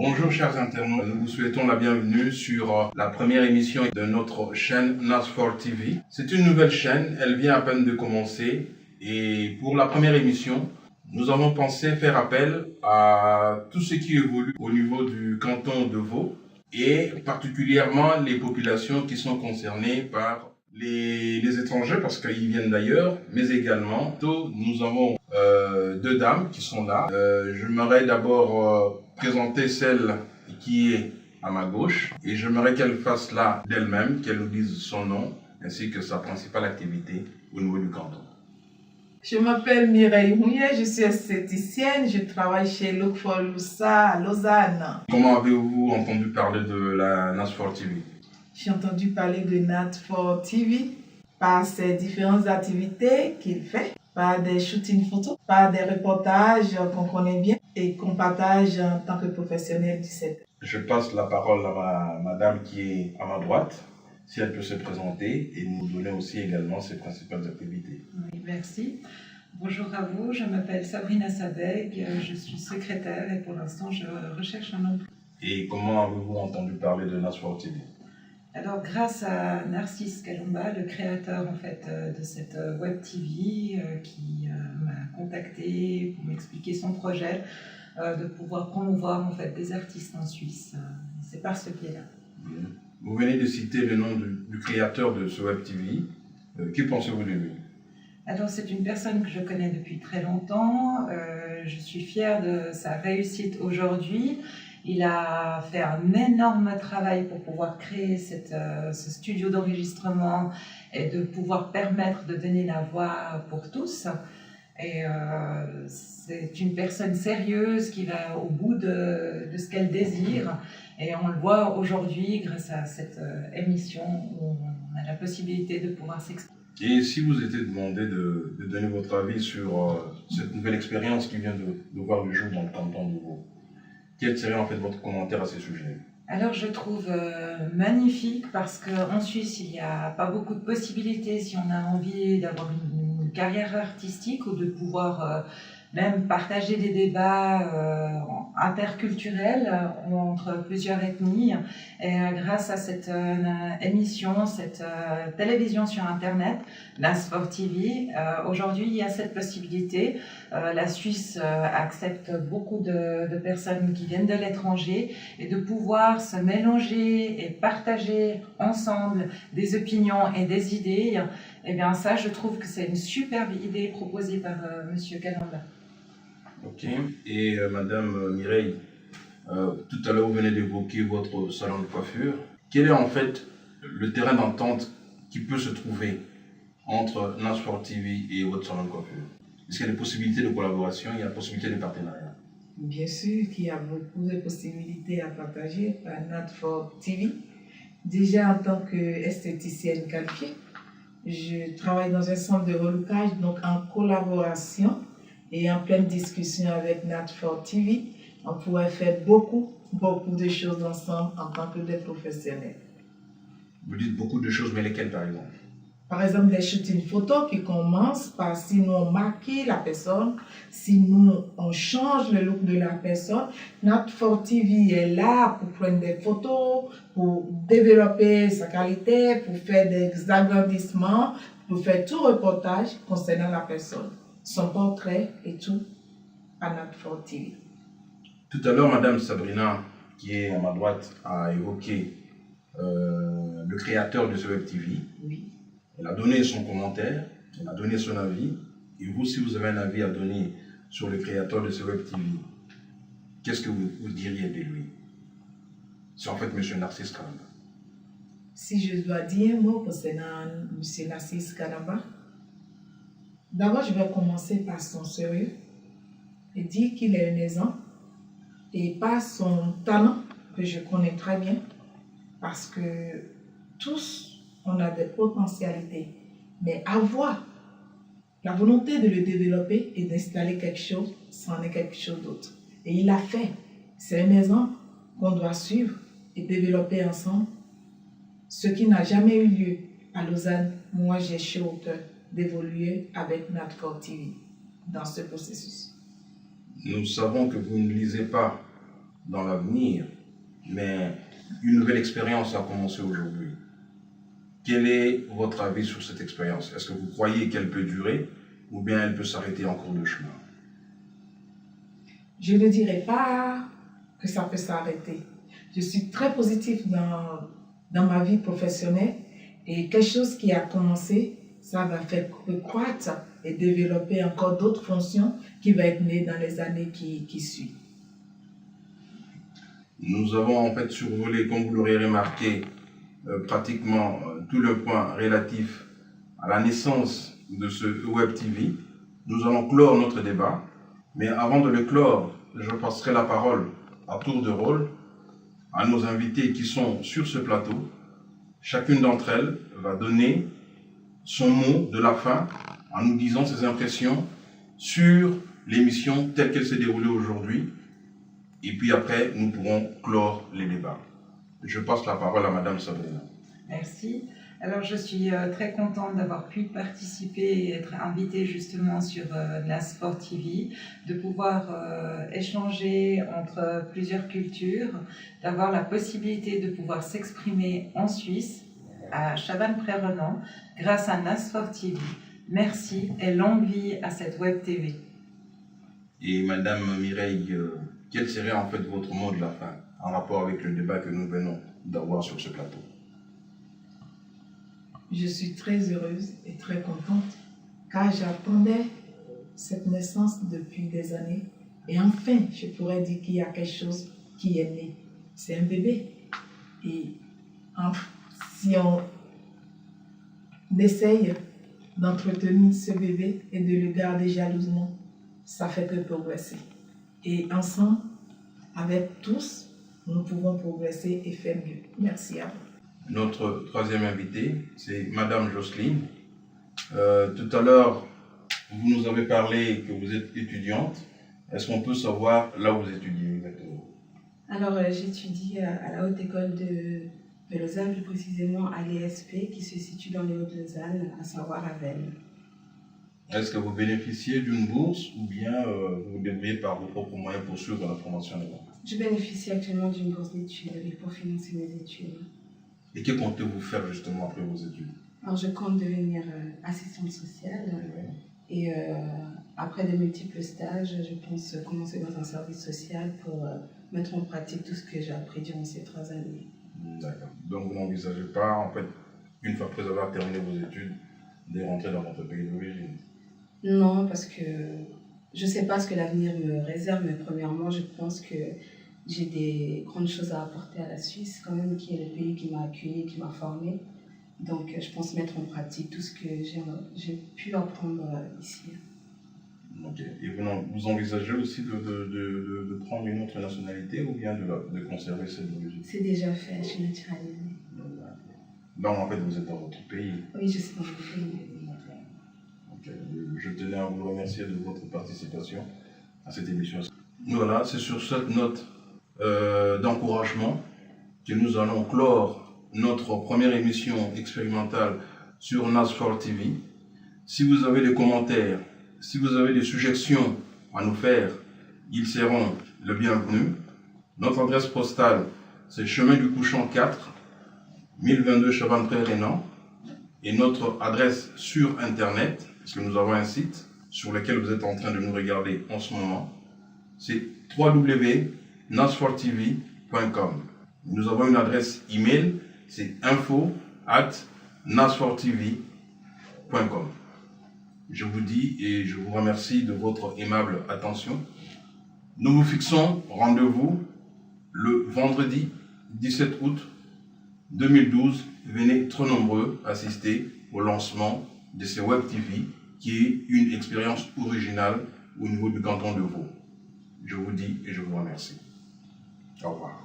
Bonjour chers internautes, nous vous souhaitons la bienvenue sur la première émission de notre chaîne NAS4 TV. C'est une nouvelle chaîne, elle vient à peine de commencer et pour la première émission, nous avons pensé faire appel à tout ce qui évolue au niveau du canton de Vaud et particulièrement les populations qui sont concernées par les étrangers parce qu'ils viennent d'ailleurs, mais également nous avons deux dames qui sont là. J'aimerais d'abord présenter celle qui est à ma gauche et j'aimerais qu'elle fasse là d'elle-même, qu'elle nous dise son nom ainsi que sa principale activité au niveau du canton. Je m'appelle Mireille Mouillet, je suis esthéticienne, je travaille chez Look for Lusa à Lausanne. Comment avez-vous entendu parler de la NAS4 TV? J'ai entendu parler de NAS4 TV par ses différentes activités qu'il fait, par des shootings photos, par des reportages qu'on connaît bien et qu'on partage en tant que professionnel du secteur. Je passe la parole à madame qui est à ma droite, si elle peut se présenter et nous donner aussi également ses principales activités. Oui, merci. Bonjour à vous, je m'appelle Sabrina Sabeg, je suis secrétaire et pour l'instant je recherche un emploi. Et comment avez-vous entendu parler de NAS4 TV? Alors grâce à Narcisse Kalumba, le créateur en fait de cette web TV qui m'a contacté pour m'expliquer son projet de pouvoir promouvoir en fait des artistes en Suisse. C'est par ce biais-là. Vous venez de citer le nom du créateur de ce web TV. Que pensez-vous de lui? Alors c'est une personne que je connais depuis très longtemps. Je suis fière de sa réussite aujourd'hui. Il a fait un énorme travail pour pouvoir créer ce studio d'enregistrement et de pouvoir permettre de donner la voix pour tous. Et c'est une personne sérieuse qui va au bout de ce qu'elle désire. Et on le voit aujourd'hui grâce à cette émission où on a la possibilité de pouvoir s'exprimer. Et si vous étiez demandé de donner votre avis sur cette nouvelle expérience qui vient de voir le jour dans le canton de Vaud, quel serait en fait votre commentaire à ce sujet? Alors je trouve magnifique parce qu'en Suisse il n'y a pas beaucoup de possibilités si on a envie d'avoir une carrière artistique ou de pouvoir même partager des débats interculturels entre plusieurs ethnies. Et grâce à cette émission, cette télévision sur Internet, NAS4 TV, aujourd'hui il y a cette possibilité. La Suisse accepte beaucoup de personnes qui viennent de l'étranger et de pouvoir se mélanger et partager ensemble des opinions et des idées. Et bien ça, je trouve que c'est une superbe idée proposée par Monsieur Kalumba. Ok. Et madame Mireille, tout à l'heure vous venez d'évoquer votre salon de coiffure. Quel est en fait le terrain d'entente qui peut se trouver entre NAS4 TV et votre salon de coiffure? Est-ce qu'il y a des possibilités de collaboration, il y a des possibilités de partenariat? Bien sûr qu'il y a beaucoup de possibilités à partager par NAS4 TV. Déjà en tant qu'esthéticienne qualifiée, je travaille dans un centre de relookage, donc en collaboration et en pleine discussion avec NAS4 TV, on pourrait faire beaucoup de choses ensemble en tant que des professionnels. Vous dites beaucoup de choses, mais lesquelles par exemple? Par exemple, des shootings photos qui commencent par si nous on maquille la personne, si nous on change le look de la personne. NAS4 TV est là pour prendre des photos, pour développer sa qualité, pour faire des agrandissements, pour faire tout reportage concernant la personne, son portrait et tout à NAS4 TV. Tout à l'heure, madame Sabrina, qui est à ma droite, a évoqué le créateur de ce web TV. Oui. Elle a donné son commentaire, elle a donné son avis. Et vous, si vous avez un avis à donner sur le créateur de ce web TV, qu'est-ce que vous diriez de lui? C'est en fait M. Narcisse Kalumba. Si je dois dire un mot concernant M. Narcisse Kalumba, d'abord je vais commencer par son sérieux et dire qu'il est un exemple et par son talent que je connais très bien parce que tous on a des potentialités, mais avoir la volonté de le développer et d'installer quelque chose, c'en est quelque chose d'autre. Et il l'a fait. C'est un exemple qu'on doit suivre et développer ensemble. Ce qui n'a jamais eu lieu à Lausanne, moi j'ai chaud au cœur d'évoluer avec NAS4 TV dans ce processus. Nous savons que vous ne lisez pas dans l'avenir, mais une nouvelle expérience a commencé aujourd'hui. Quel est votre avis sur cette expérience? Est-ce que vous croyez qu'elle peut durer ou bien elle peut s'arrêter en cours de chemin? Je ne dirais pas que ça peut s'arrêter. Je suis très positive dans ma vie professionnelle et quelque chose qui a commencé, ça va faire croître et développer encore d'autres fonctions qui vont être nées dans les années qui suivent. Nous avons en fait survolé, comme vous l'aurez remarqué, pratiquement tout le point relatif à la naissance de ce Web TV. Nous allons clore notre débat, mais avant de le clore, je passerai la parole à tour de rôle à nos invités qui sont sur ce plateau. Chacune d'entre elles va donner son mot de la fin en nous disant ses impressions sur l'émission telle qu'elle s'est déroulée aujourd'hui. Et puis après, nous pourrons clore les débats. Je passe la parole à Madame Sabrina. Merci. Alors, je suis très contente d'avoir pu participer et être invitée justement sur NASFOR TV, de pouvoir échanger entre plusieurs cultures, d'avoir la possibilité de pouvoir s'exprimer en Suisse, à Chabannes-Près-Renan, grâce à NASFOR TV. Merci et longue vie à cette Web TV. Et Madame Mireille, quel serait en fait votre mot de la fin en rapport avec le débat que nous venons d'avoir sur ce plateau? Je suis très heureuse et très contente car j'attendais cette naissance depuis des années et enfin je pourrais dire qu'il y a quelque chose qui est né. C'est un bébé et si on essaye d'entretenir ce bébé et de le garder jalousement, ça fait que progresser. Et ensemble, avec tous, nous pouvons progresser et faire mieux. Merci à vous. Notre troisième invitée, c'est Madame Jocelyne. Tout à l'heure, vous nous avez parlé que vous êtes étudiante. Est-ce qu'on peut savoir là où vous étudiez exactement? Alors, j'étudie à la Haute École de Lausanne, plus précisément à l'ESP, qui se situe dans les Hauts-de-Lausanne, à savoir à Veynes. Est-ce que vous bénéficiez d'une bourse ou bien vous devriez par vos propres moyens poursuivre la formation là-bas? Je bénéficie actuellement d'une bourse d'études pour financer mes études. Et que comptez-vous faire justement après vos études? Alors, je compte devenir assistante sociale et après de multiples stages, je pense commencer dans un service social pour mettre en pratique tout ce que j'ai appris durant ces 3 années. D'accord. Donc vous n'envisagez pas, en fait, une fois après avoir terminé vos études, de rentrer dans votre pays d'origine? Non, parce que je ne sais pas ce que l'avenir me réserve, mais premièrement, je pense que j'ai des grandes choses à apporter à la Suisse, quand même, qui est le pays qui m'a accueilli, qui m'a formé. Donc, je pense mettre en pratique tout ce que j'ai pu apprendre ici. Ok. Et vous envisagez aussi de prendre une autre nationalité ou bien de conserver celle d'origine? C'est déjà fait, je suis naturalisée. Donc, en fait, vous êtes dans votre pays? Oui, je suis dans mon pays. Okay. Je tenais à vous remercier de votre participation à cette émission. Voilà, c'est sur cette note d'encouragement que nous allons clore notre première émission expérimentale sur NASFOR TV. Si vous avez des commentaires, si vous avez des suggestions à nous faire, ils seront le bienvenu. Notre adresse postale, c'est Chemin du Couchant 4, 1022 Chabannes-Près-Renan. Et notre adresse sur Internet, parce que nous avons un site sur lequel vous êtes en train de nous regarder en ce moment, c'est www.nasfortv.com. Nous avons une adresse email, c'est info@nasfortv.com. Je vous dis et je vous remercie de votre aimable attention. Nous vous fixons rendez-vous le vendredi 17 août 2012. Venez trop nombreux assister au lancement de ce Web TV qui est une expérience originale au niveau du canton de Vaud. Je vous dis et je vous remercie. Au revoir.